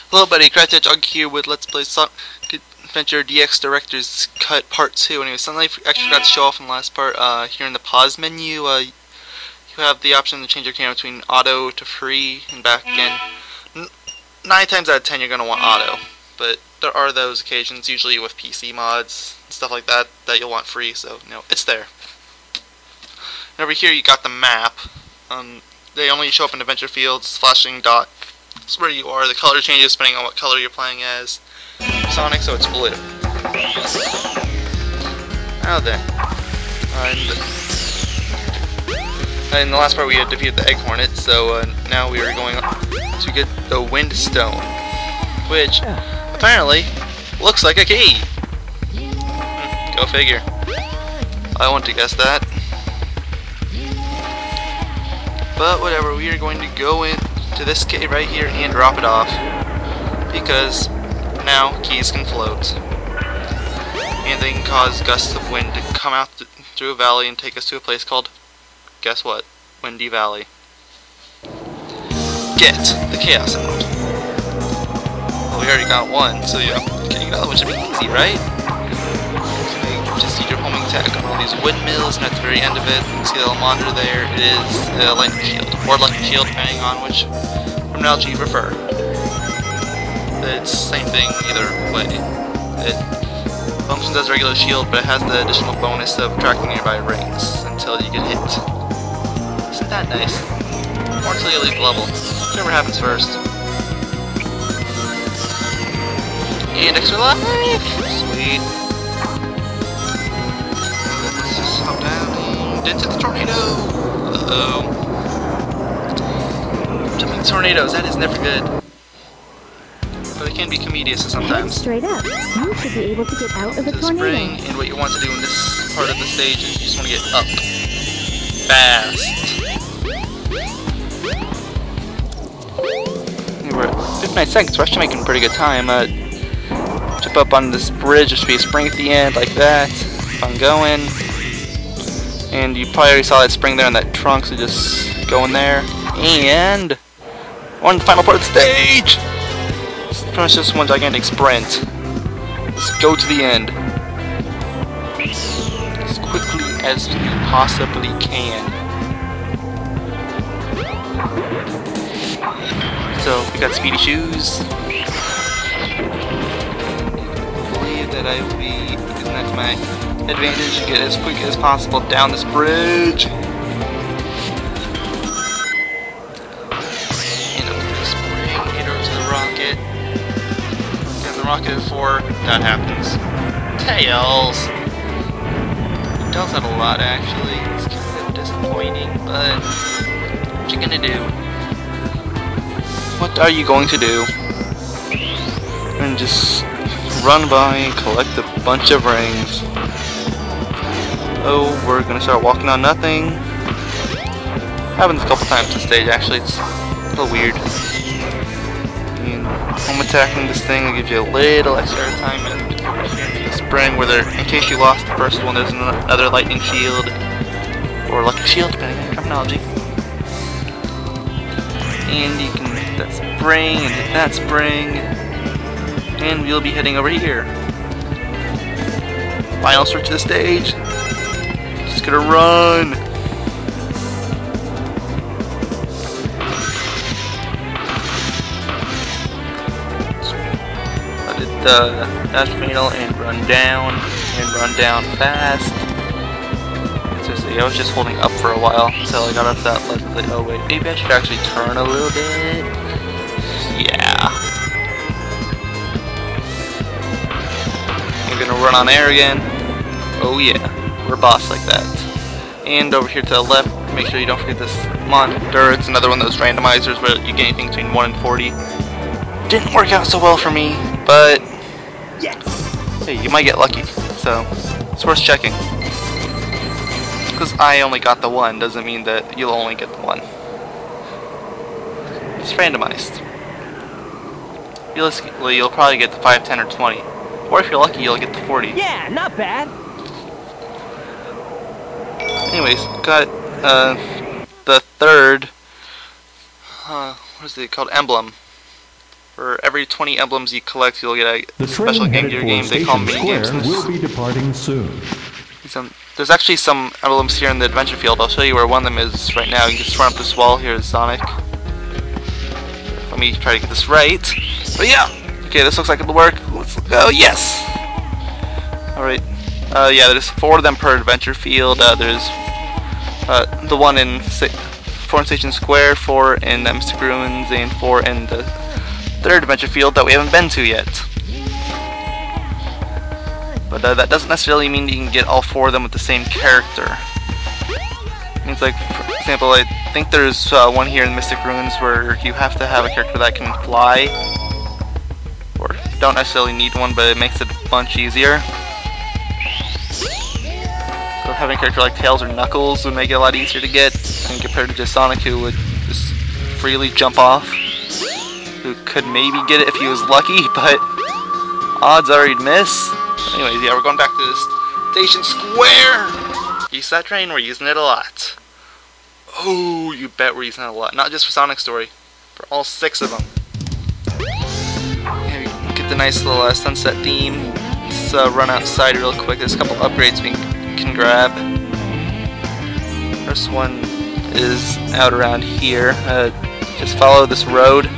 Hello buddy, CrashtoHedgehog here with Let's Play Sonic Adventure DX Director's Cut Part 2. Anyway, something I actually forgot to show off in the last part. Here in the pause menu, you have the option to change your camera between auto to free and back again. 9 times out of 10 you're going to want auto, but there are those occasions, usually with PC mods and stuff like that, that you'll want free, so you know, it's there. And over here you got the map. They only show up in adventure fields, flashing dot. That's where you are. The color changes depending on what color you're playing as. Sonic, so it's blue. Now then, in the last part we had defeated the Egg Hornet, so now we are going to get the Wind Stone, which apparently looks like a key. Go figure. I want to guess that. But whatever, we are going to go into this cave right here and drop it off, because now keys can float, and they can cause gusts of wind to come out through a valley and take us to a place called, guess what, Windy Valley. Get the Chaos out. Well, we already got one, so yeah, getting another one should be easy, right? Just use your homing attack on all these windmills, and at the very end of it, you can see the little monitor there. It is a lightning shield, or electric shield, depending on which terminology you prefer. It's the same thing either way. It functions as a regular shield, but it has the additional bonus of attracting nearby rings until you get hit. Isn't that nice? Or until you leave the level. Whichever happens first. And extra life! Sweet. Hop down and into the tornado! Uh-oh. Jumping tornadoes, that is never good. But it can be comedious sometimes. Straight up. You should be able to get out of a tornado. Spring, and what you want to do in this part of the stage is you just want to get up. Fast. We're at 59 seconds, we're actually making pretty good time. Jump up on this bridge, there should be a spring at the end, like that. Keep on going. And you probably already saw that spring there on that trunk, so just go in there. And we're on the final part of the stage! It's pretty much just one gigantic sprint. Let's go to the end. As quickly as you possibly can. So, we got speedy shoes. I believe that I will be using that to my advantage to get as quick as possible down this bridge. And up to the spring, get over to the rocket. Get the rocket before that happens. Tails! Tails had a lot actually. It's kind of disappointing, but what you gonna do? What are you going to do? And just run by and collect a bunch of rings. Oh, we're gonna start walking on nothing. Happens a couple times this stage actually, it's a little weird. And home attacking this thing will give you a little extra time, and the spring where there, in case you lost the first one, there's another lightning shield, or electric shield depending on your terminology. And you can hit that spring and hit that spring, and we'll be heading over here. Final stretch of the stage. Just gonna run. I did the dash fatal and run down fast. Seriously, I was just holding up for a while until I got up to that level. Like, oh wait, maybe I should actually turn a little bit. Yeah. I'm gonna run on air again. Oh yeah. We're a boss like that. And over here to the left, make sure you don't forget this monitor. It's another one of those randomizers where you get anything between 1 and 40. Didn't work out so well for me, but hey, you might get lucky. So it's worth checking. Because I only got the 1 doesn't mean that you'll only get the 1. It's randomized. Realistically, you'll probably get the 5, 10, or 20. Or if you're lucky, you'll get the 40. Yeah, not bad. Anyways, got the third, what is it called, emblem. For every 20 emblems you collect, you'll get a The special train game headed to your for game. They call them Station mini games. Square will be departing soon. There's actually some emblems here in the adventure field. I'll show you where one of them is right now. You can just run up this wall. Here is Sonic. Let me try to get this right. But yeah! Okay, this looks like it'll work. Let's go. Yes! Alright. Yeah, there's 4 of them per adventure field. There's the one in 4 in Station Square, 4 in Mystic Ruins, and 4 in the 3rd adventure field that we haven't been to yet. But that doesn't necessarily mean you can get all 4 of them with the same character. It means, like, for example, I think there's one here in Mystic Ruins where you have to have a character that can fly. Or don't necessarily need one, but it makes it a bunch easier. So having a character like Tails or Knuckles would make it a lot easier to get, and compared to just Sonic, who would just freely jump off. Who could maybe get it if he was lucky, but odds are he'd miss. Anyways, yeah, we're going back to this Station Square! Use that train, we're using it a lot. Oh, you bet we're using it a lot. Not just for Sonic Story, for all 6 of them. Yeah, we get the nice little sunset theme. Let's run outside real quick. There's a couple upgrades we can grab. First one is out around here. Just follow this road.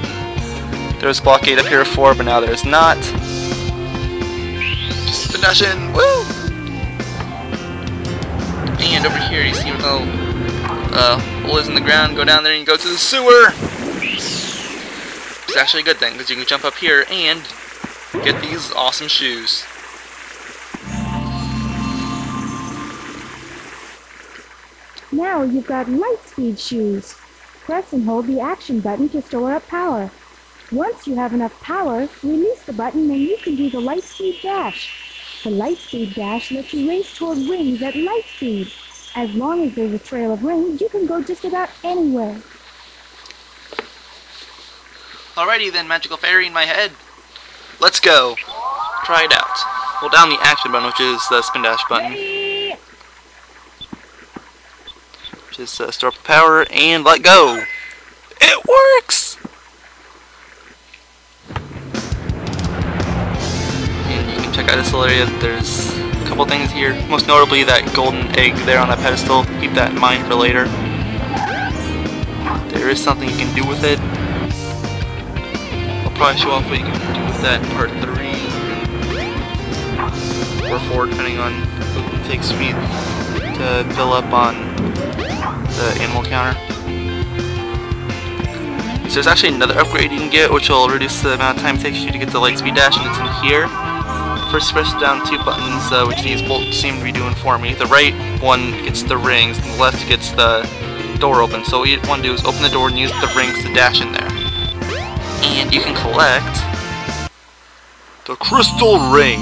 There was blockade up here before, but now there's not. Spination! Woo! And over here you see where the hole is in the ground. Go down there and go to the sewer! It's actually a good thing, because you can jump up here and get these awesome shoes. Now you've got light speed shoes. Press and hold the action button to store up power. Once you have enough power, release the button and you can do the light speed dash. The light speed dash lets you race toward rings at light speed. As long as there's a trail of rings, you can go just about anywhere. Alrighty then, magical fairy in my head. Let's go. Try it out. Hold down the action button, which is the spin dash button. Just store up the power and let go. It works! And you can check out this little area. There's a couple things here. Most notably that golden egg there on that pedestal. Keep that in mind for later. There is something you can do with it. I'll probably show off what you can do with that in part 3. Or 4, depending on what it takes me to fill up on the animal counter. So there's actually another upgrade you can get, which will reduce the amount of time it takes you to get the light speed dash, and it's in here. First press down 2 buttons, which these bolts seem to be doing for me. The right one gets the rings, and the left gets the door open. So what you want to do is open the door and use the rings to dash in there. And you can collect the crystal ring.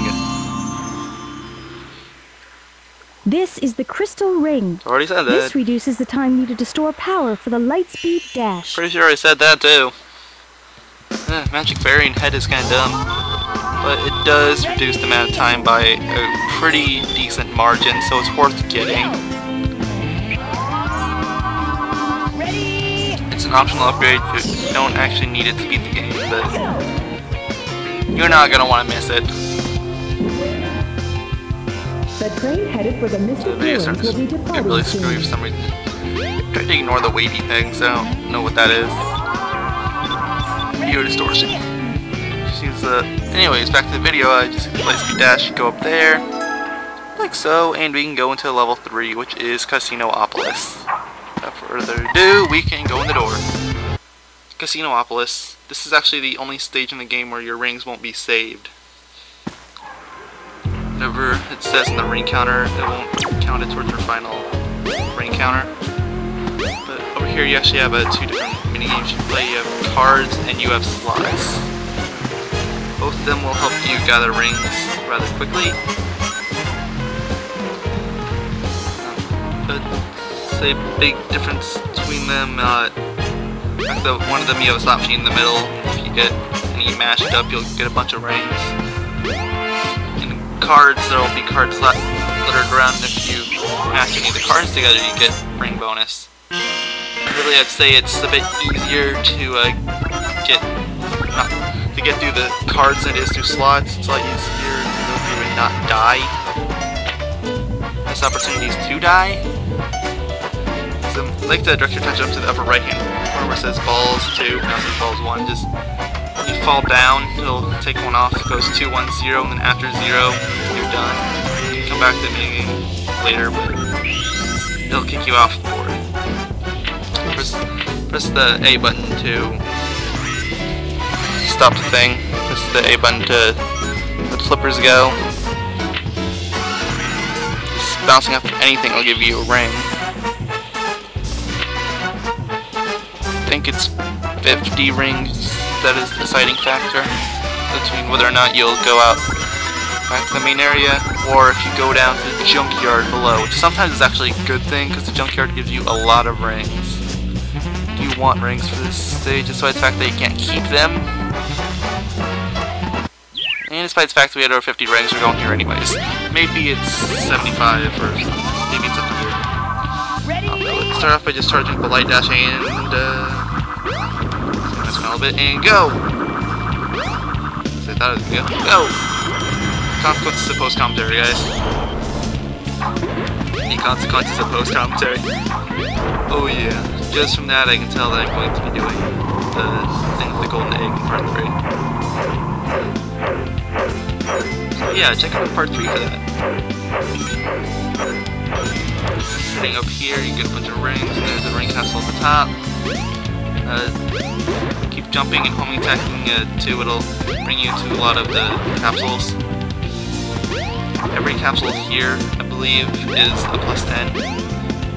This is the crystal ring. I already said that. This reduces the time needed to store power for the light speed dash. Pretty sure I said that too. Magic Fairy and Head is kind of dumb, but it does reduce the amount of time by a pretty decent margin, so it's worth getting. It's an optional upgrade if you don't actually need it to beat the game, but you're not going to want to miss it. The train headed for the Mystic Ruins will be get departing really screwy for soon. some reason. Try to ignore the wavy things, I don't know what that is. Video distortion. Just use anyways, back to the video. I just light speed dash, go up there, like so, and we can go into level 3, which is Casinopolis. Without further ado, we can go in the door. Casinopolis. This is actually the only stage in the game where your rings won't be saved. Whenever it says in the ring counter, it won't count it towards your final ring counter. But over here you actually have 2 different minigames you can play. You have cards and you have slots. Both of them will help you gather rings rather quickly. But say a big difference between them, one of them you have a slot machine in the middle. If you get and you mash it up, you'll get a bunch of rings. Cards, there will be cards littered around, and if you match any of the cards together, you get ring bonus. Really, I'd say it's a bit easier to to get through the cards than it is through slots. It's a lot easier to go through and not die. Less opportunities to die. So I like to direct your attention up to the upper right hand corner where it says balls 2, now it says balls 1. Just you fall down, it'll take one off, it goes 2, 1, 0, and then after 0, you're done. You can come back to the minigame later, but it'll kick you off the board. Press the A button to stop the thing. Press the A button to let the flippers go. Just bouncing off anything will give you a ring. I think it's 50 rings that is the deciding factor between whether or not you'll go out back to the main area, or if you go down to the junkyard below, which sometimes is actually a good thing because the junkyard gives you a lot of rings. Do you want rings for this stage, despite the fact that you can't keep them? And despite the fact that we had over 50 rings, we're going here anyways. Maybe it's 75 or maybe it's 100. Let's start off by just charging the light dash and a little bit and go! So I thought it was good. Go! Consequences of post-commentary, guys. The consequences of post-commentary. Oh yeah. Just from that I can tell that I'm going to be doing the thing with the golden egg in part 3. So yeah, check out part 3 for that. Sitting up here, you get a bunch of rings, and there's a ring capsule at the top. Keep jumping and homing attacking too, it'll bring you to a lot of the capsules. Every capsule here, I believe, is a +10.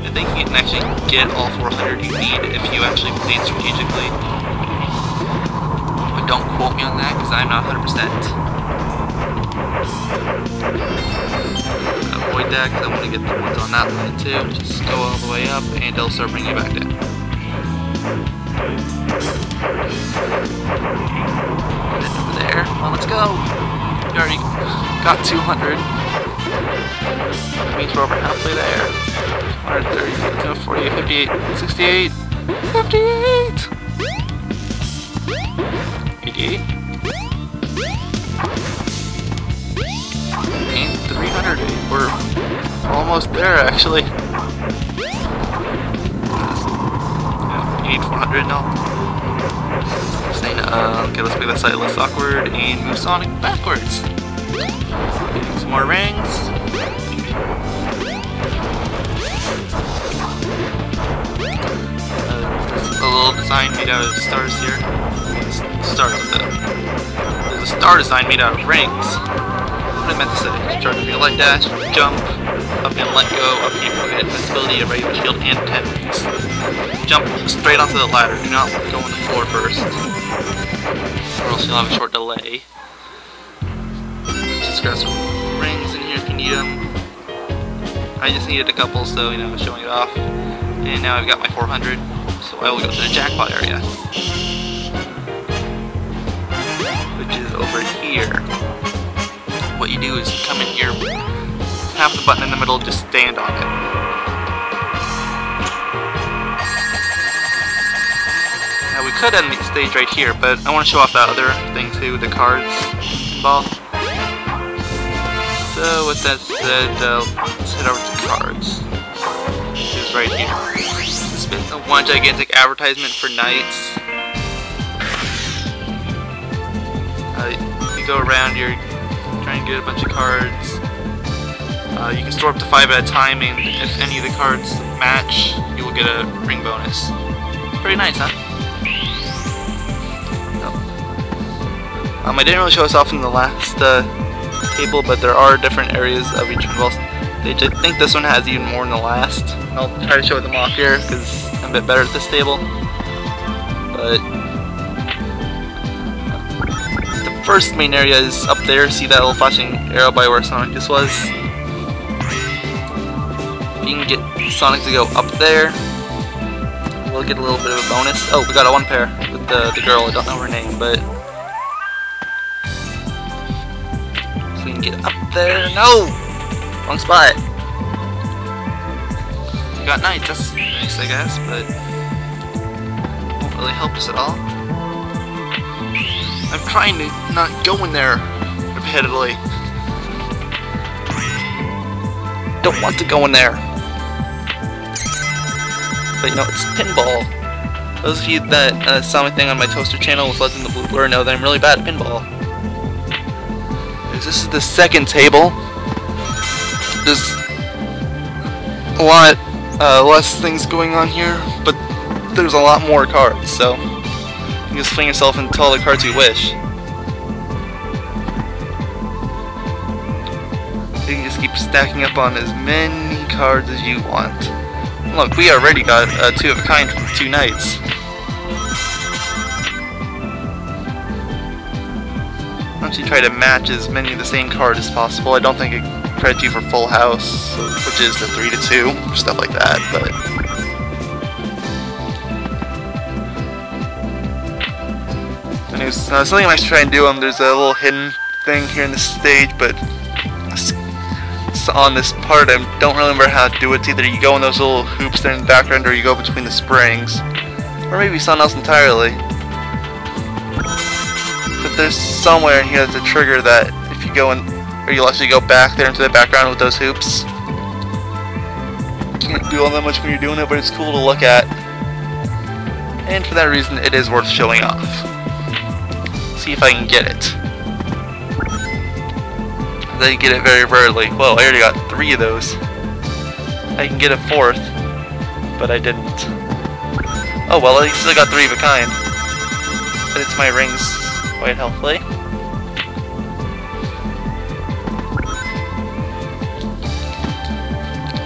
I think you can actually get all 400 you need if you actually play strategically. But don't quote me on that, because I'm not 100%. Avoid that, because I want to get the ones on that line too. Just go all the way up, and it'll start bringing you back down. Over there. Well, let's go. You already got 200. That means we're over halfway there. 130, 48, 58, 68, 58, 88, and 300. We're almost there, actually. You need 400 now. Saying, okay, let's make that slightly less awkward and move Sonic backwards. Getting some more rings. A little design made out of stars here. Let's start with there's a star design made out of rings. What I meant to say, start with your light dash, jump, up and let go, up here you get invincibility, a regular shield, and 10 rings. Jump straight onto the ladder, do not go on the floor first, or else you'll have a short delay. Just grab some rings in here if you need them. I just needed a couple, so showing it off. And now I've got my 400, so I will go to the jackpot area, which is over here. What you do is come in here, tap the button in the middle, just stand on it. Now we could end the stage right here, but I want to show off that other thing too, the cards involved. So with that said, let's head over to cards. Which is right here. It's been one gigantic advertisement for Knights. You go around, you're trying to get a bunch of cards. You can store up to 5 at a time, and if any of the cards match, you will get a ring bonus. Pretty nice, huh? I didn't really show this off in the last table, but there are different areas of each involved stage. I think this one has even more than the last. I'll try to show them off here because I'm a bit better at this table. But the first main area is up there. See that little flashing arrow by where Sonic just was? You can get Sonic to go up there. We'll get a little bit of a bonus. Oh, we got a one pair with the girl. I don't know her name, but so we can get up there. No! Wrong spot. We got Knights. That's nice, I guess, but won't really help us at all. I'm trying to not go in there repeatedly. Don't want to go in there. But you know, it's pinball. Those of you that saw my thing on my toaster channel with Legend of the Blue Blur know that I'm really bad at pinball. This is the second table. There's a lot less things going on here, but there's a lot more cards, so you can just fling yourself into all the cards you wish. You can just keep stacking up on as many cards as you want. Look, we already got two of a kind from 2 nights. Why don't you try to match as many of the same card as possible? I don't think it credits you for Full House, which is the 3 to 2, stuff like that, but... Anyways, something I might try and do, there's a little hidden thing here in the stage, but on this part I don't really remember how to do it. It's either you go in those little hoops there in the background, or you go between the springs, or maybe something else entirely. But there's somewhere in here that's a trigger that if you go in, or you'll actually go back there into the background with those hoops. Can't do all that much when you're doing it, but it's cool to look at. And for that reason, it is worth showing off. See if I can get it. They get it very rarely. Whoa, I already got 3 of those. I can get a 4th, but I didn't. Oh well, I still got 3 of a kind. But it's my rings quite healthily.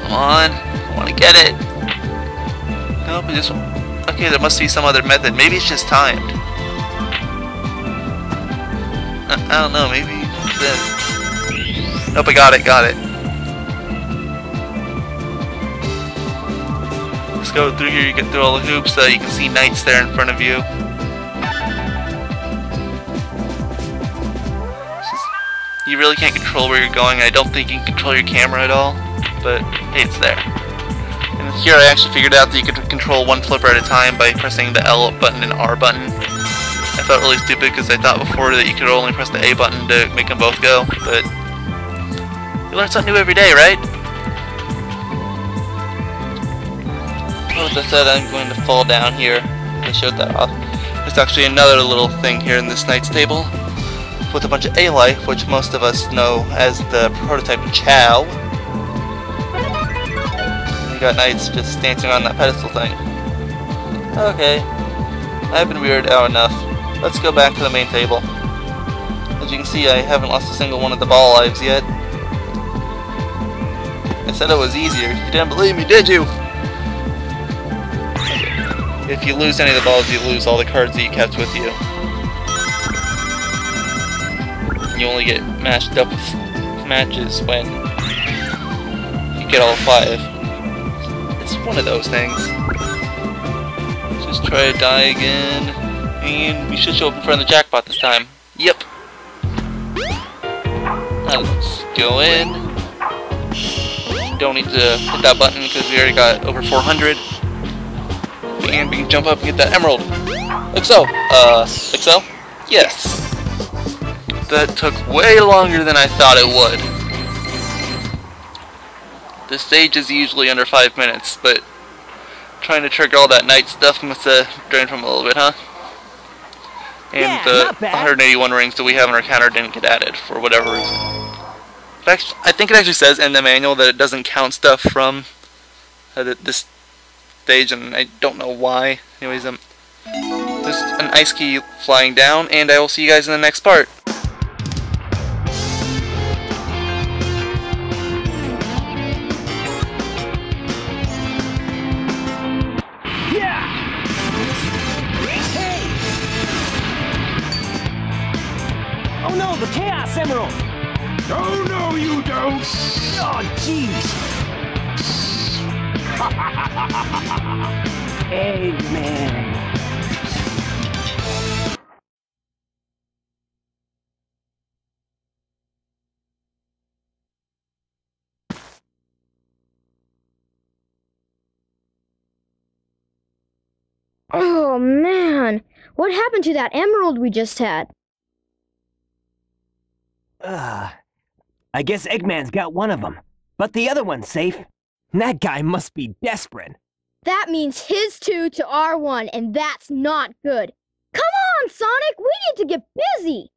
Come on, I want to get it. Nope, it just... Okay, there must be some other method. Maybe it's just timed. I don't know, maybe this. Nope, I got it. Let's go through here, you get through all the hoops so you can see knights there in front of you. You really can't control where you're going. I don't think you can control your camera at all, but hey, it's there. And here I actually figured out that you could control one flipper at a time by pressing the L button and R button. I felt really stupid because I thought before that you could only press the A button to make them both go, but you learn something new every day, right? With that said, I'm going to fall down here. I showed that off. There's actually another little thing here in this knight's table with a bunch of A-life, which most of us know as the prototype Chow. You got knights just dancing on that pedestal thing. Okay, I've been weirded out enough. Let's go back to the main table. As you can see, I haven't lost a single one of the ball lives yet. I said it was easier. You didn't believe me, did you? If you lose any of the balls, you lose all the cards that you kept with you. You only get matched up with matches when you get all 5. It's one of those things. Just try to die again, and we should show up in front of the jackpot this time. Yep. Now let's go in. Don't need to hit that button because we already got over 400. And we can jump up and get that emerald. Like so. Like so? Yes. That took way longer than I thought it would. The stage is usually under 5 minutes, but trying to trigger all that night stuff must have drained from a little bit, huh? And the 181 rings that we have in our counter didn't get added for whatever reason. But I think it actually says in the manual that it doesn't count stuff from this stage, and I don't know why. Anyways, there's an ice key flying down, and I will see you guys in the next part. Oh no, the Chaos Emerald! Oh no, you don't! Oh jeez! Amen. Oh man, what happened to that emerald we just had? I guess Eggman's got one of them, but the other one's safe. That guy must be desperate. That means his 2 to our 1, and that's not good. Come on, Sonic, we need to get busy!